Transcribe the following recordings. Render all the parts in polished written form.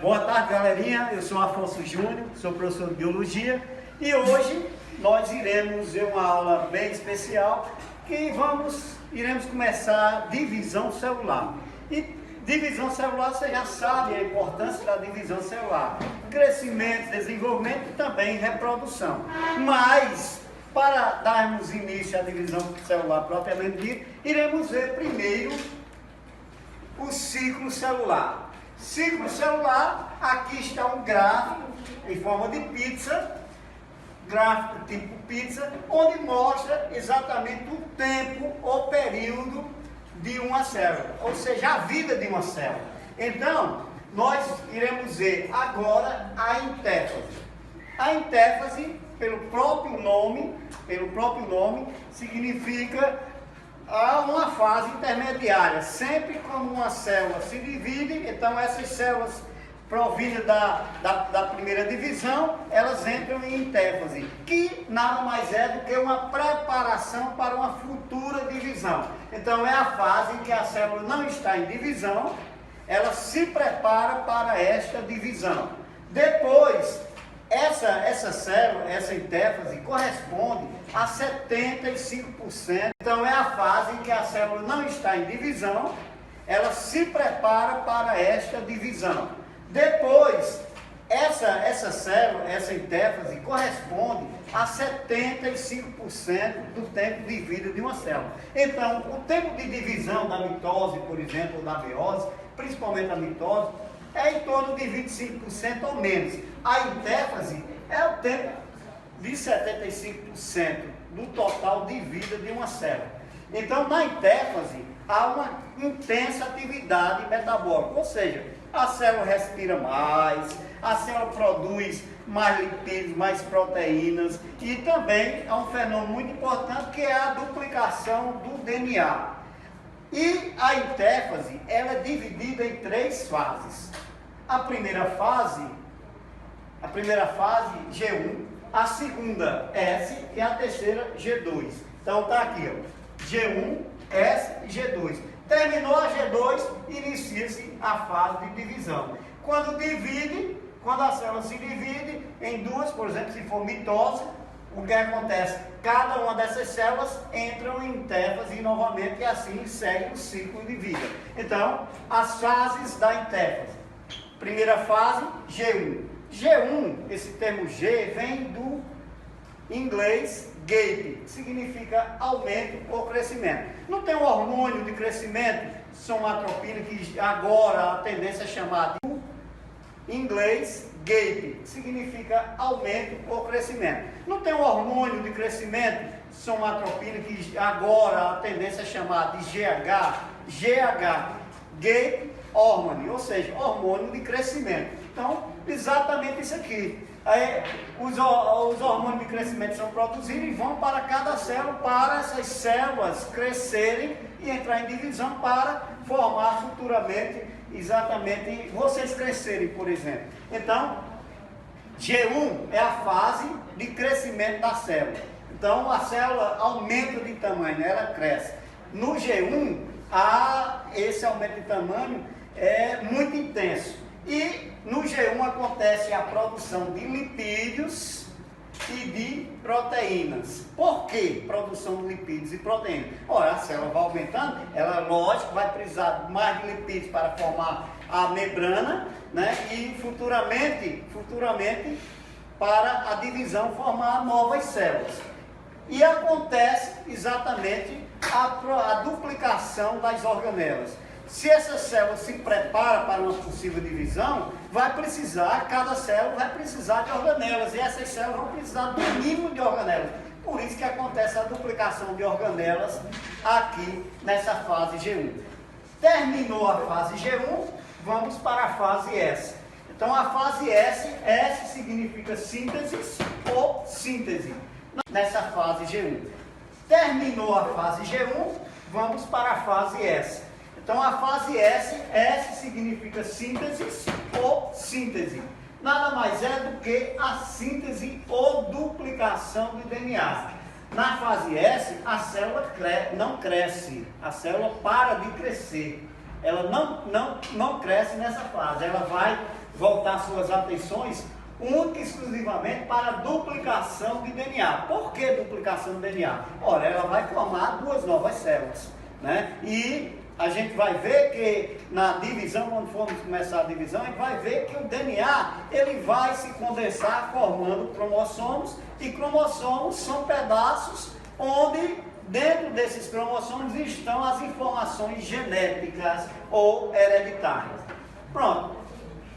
Boa tarde, galerinha. Eu sou Afonso Júnior, sou professor de Biologia e hoje nós iremos ver uma aula bem especial que iremos começar divisão celular. E divisão celular, você já sabe a importância da divisão celular. Crescimento, desenvolvimento e também reprodução. Mas, para darmos início à divisão celular propriamente dita, iremos ver primeiro o ciclo celular. Ciclo celular, aqui está um gráfico em forma de pizza, gráfico tipo pizza, onde mostra exatamente o tempo ou período de uma célula, ou seja, a vida de uma célula. Então, nós iremos ver agora a intéfase. A intéfase, pelo próprio nome, significa uma fase intermediária. Sempre quando uma célula se divide, então essas células provindas da primeira divisão, elas entram em intéfase, que nada mais é do que uma preparação para uma futura divisão. Então é a fase em que a célula não está em divisão, ela se prepara para esta divisão. Depois, essa célula, essa intéfase, corresponde a 75%. Então é a fase em que a célula não está em divisão, ela se prepara para esta divisão. Depois, essa célula, essa intéfase, corresponde a 75% do tempo de vida de uma célula. Então, o tempo de divisão da mitose, por exemplo, ou da meiose, principalmente a mitose, é em torno de 25% ou menos. A intéfase é o tempo de 75% do total de vida de uma célula. Então, na intéfase, há uma intensa atividade metabólica, ou seja, a célula respira mais, a célula produz mais lipídios, mais proteínas, e também há um fenômeno muito importante que é a duplicação do DNA. E a intéfase, ela é dividida em 3 fases. A primeira fase, G1, a segunda, S, e a terceira, G2. Então tá aqui, ó, G1, S e G2. Terminou a G2, inicia-se a fase de divisão. Quando a célula se divide em duas, por exemplo, se for mitose, o que acontece? Cada uma dessas células entram em intéfase novamente e assim segue o ciclo de vida. Então, as fases da intéfase. Primeira fase, G1. G1, esse termo G, vem do inglês gait, que significa aumento ou crescimento. Não tem um hormônio de crescimento, somatropina, que agora a tendência é chamar de inglês gait, que significa aumento ou crescimento. Não tem um hormônio de crescimento, somatropina, que agora a tendência é chamar de GH, gait hormone, ou seja, hormônio de crescimento. Então, exatamente isso aqui. Aí, os hormônios de crescimento são produzidos e vão para cada célula, para essas células crescerem e entrar em divisão para formar futuramente, exatamente, vocês crescerem, por exemplo. Então, G1 é a fase de crescimento da célula. Então, a célula aumenta de tamanho, ela cresce. No G1, esse aumento de tamanho é muito intenso. E no G1 acontece a produção de lipídios e de proteínas. Por que produção de lipídios e proteínas? Ora, a célula vai aumentando, ela, lógico, vai precisar mais de lipídios para formar a membrana, né? E futuramente, para a divisão formar novas células. E acontece exatamente a duplicação das organelas. Se essa célula se prepara para uma possível divisão, cada célula vai precisar de organelas, e essas células vão precisar do mínimo de organelas. Por isso que acontece a duplicação de organelas aqui nessa fase G1. Terminou a fase G1, vamos para a fase S. Então a fase S significa síntese ou síntese, nessa fase G1. Terminou a fase G1, vamos para a fase S. Então a fase S significa síntese ou síntese. Nada mais é do que a síntese ou duplicação do DNA. Na fase S, a célula não cresce, a célula para de crescer. ela não cresce nessa fase, ela vai voltar suas atenções única e exclusivamente para a duplicação de DNA. Por que duplicação de DNA? Olha, ela vai formar duas novas células, né? E a gente vai ver que na divisão, quando formos começar a divisão, a gente vai ver que o DNA ele vai se condensar formando cromossomos, e cromossomos são pedaços onde dentro desses cromossomos estão as informações genéticas ou hereditárias. Pronto.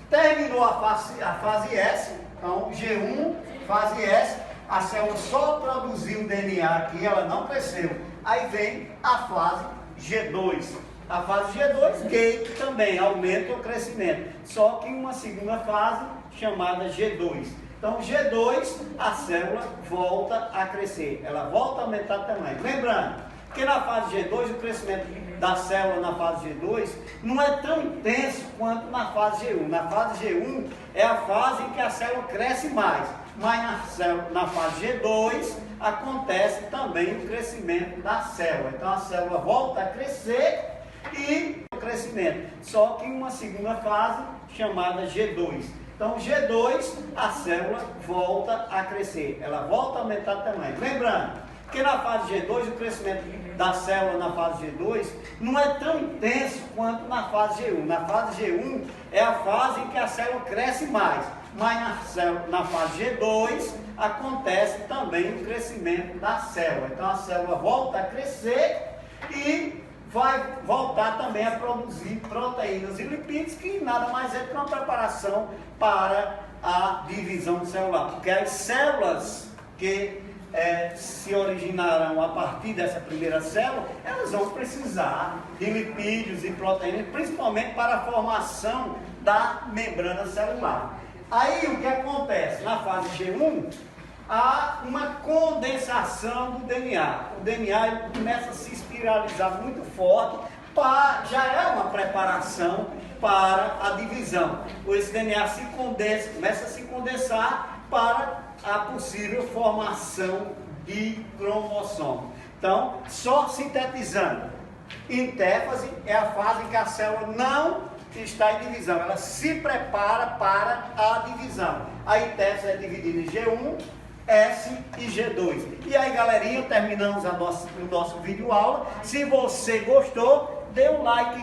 Terminou a fase S, então G1, fase S, a célula só produziu DNA aqui, ela não cresceu. Aí vem a fase G2. A fase G2, gate também, aumenta o crescimento, só que em uma segunda fase chamada G2. Então G2, a célula volta a crescer, ela volta a aumentar o tamanho. Lembrando que na fase G2, o crescimento da célula na fase G2 não é tão intenso quanto na fase G1. Na fase G1 é a fase em que a célula cresce mais, mas na fase G2 acontece também o crescimento da célula. Então a célula volta a crescer e o crescimento, só que em uma segunda fase chamada G2. Então G2, a célula volta a crescer, ela volta a aumentar o tamanho. Lembrando que na fase G2, o crescimento da célula na fase G2 não é tão intenso quanto na fase G1. Na fase G1 é a fase em que a célula cresce mais, mas na fase G2 acontece também o crescimento da célula. Então a célula volta a crescer e vai voltar também a produzir proteínas e lipídios, que nada mais é que uma preparação para a divisão celular, porque as células que se originarão a partir dessa primeira célula, elas vão precisar de lipídios e proteínas, principalmente para a formação da membrana celular. Aí o que acontece? Na fase G1, há uma condensação do DNA. O DNA ele começa a se espiralizar muito forte, já é uma preparação para a divisão. Esse DNA se condensa, começa a se condensar para a possível formação de cromossomo. Então, só sintetizando, intéfase é a fase em que a célula não está em divisão, ela se prepara para a divisão. A intéfase é dividida em G1, S e G2. E aí, galerinha, terminamos o nosso vídeo aula. Se você gostou, dê um like.